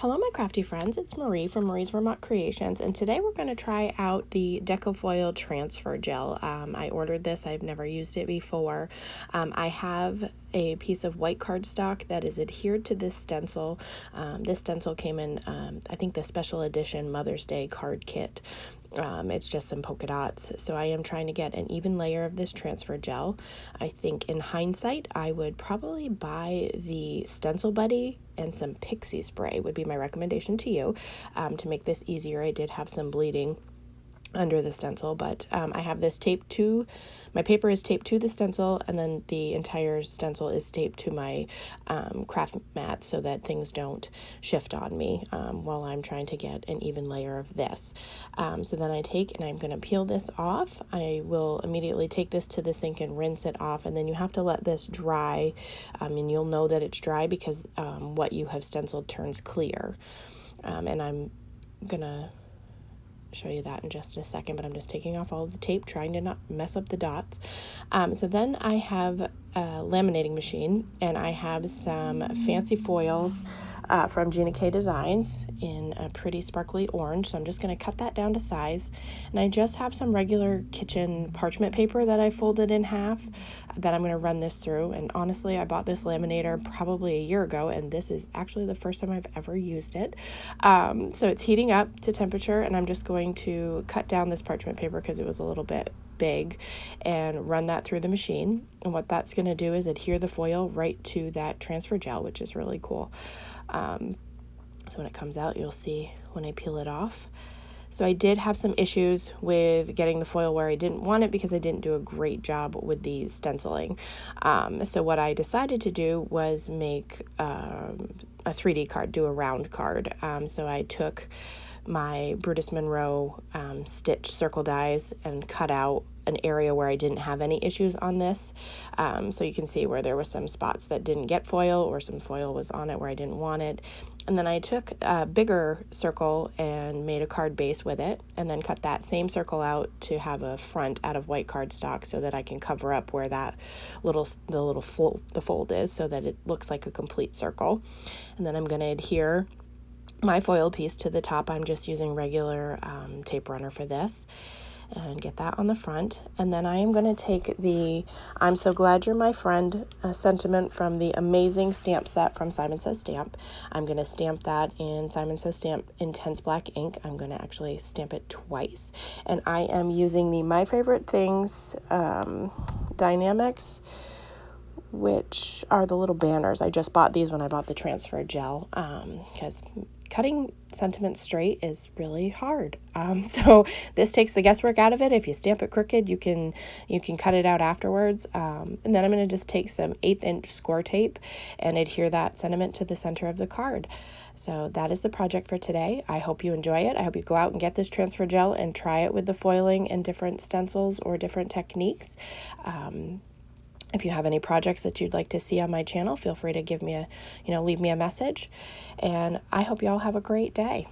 Hello, my crafty friends. It's Marie from Marie's Vermont Creations, and today we're going to try out the Decofoil Transfer Gel. I ordered this. I've never used it before. I have a piece of white cardstock that is adhered to this stencil. This stencil came in, I think, the special edition Mother's Day card kit. It's just some polka dots. So I am trying to get an even layer of this transfer gel. I think in hindsight, I would probably buy the Stencil Buddy and some pixie spray would be my recommendation to you to make this easier. I did have some bleeding under the stencil, but I have this taped to, my paper is taped to the stencil, and then the entire stencil is taped to my craft mat so that things don't shift on me while I'm trying to get an even layer of this. So then I take and I'm going to peel this off. I will immediately take this to the sink and rinse it off, and then you have to let this dry, and you'll know that it's dry because what you have stenciled turns clear. And I'm going to show you that in just a second, but I'm just taking off all of the tape, trying to not mess up the dots. So then I have a laminating machine, and I have some fancy foils from Gina K Designs in a pretty sparkly orange. So I'm just going to cut that down to size, and I just have some regular kitchen parchment paper that I folded in half that I'm going to run this through. And honestly, I bought this laminator probably a year ago, and this is actually the first time I've ever used it. So it's heating up to temperature, and I'm just going to cut down this parchment paper because it was a little bit big and run that through the machine. And what that's going to do is adhere the foil right to that transfer gel, which is really cool. So when it comes out, you'll see when I peel it off. So I did have some issues with getting the foil where I didn't want it because I didn't do a great job with the stenciling. So what I decided to do was make a 3D card, do a round card. So I took my Brutus Monroe stitch circle dies and cut out an area where I didn't have any issues on this. So you can see where there were some spots that didn't get foil, or some foil was on it where I didn't want it. And then I took a bigger circle and made a card base with it, and then cut that same circle out to have a front out of white cardstock so that I can cover up where that the fold is, so that it looks like a complete circle. And then I'm going to adhere my foil piece to the top. I'm just using regular tape runner for this, and get that on the front. And then I am going to take the I'm So Glad You're My Friend sentiment from the amazing stamp set from Simon Says Stamp. I'm going to stamp that in Simon Says Stamp Intense Black ink. I'm going to actually stamp it twice. And I am using the My Favorite Things Dynamics, which are the little banners. I just bought these when I bought the transfer gel because cutting sentiment straight is really hard. So this takes the guesswork out of it. If you stamp it crooked, you can cut it out afterwards. And then I'm going to just take some 1/8 inch score tape and adhere that sentiment to the center of the card. So that is the project for today. I hope you enjoy it. I hope you go out and get this transfer gel and try it with the foiling and different stencils or different techniques. If you have any projects that you'd like to see on my channel, feel free to give me leave me a message. And I hope you all have a great day.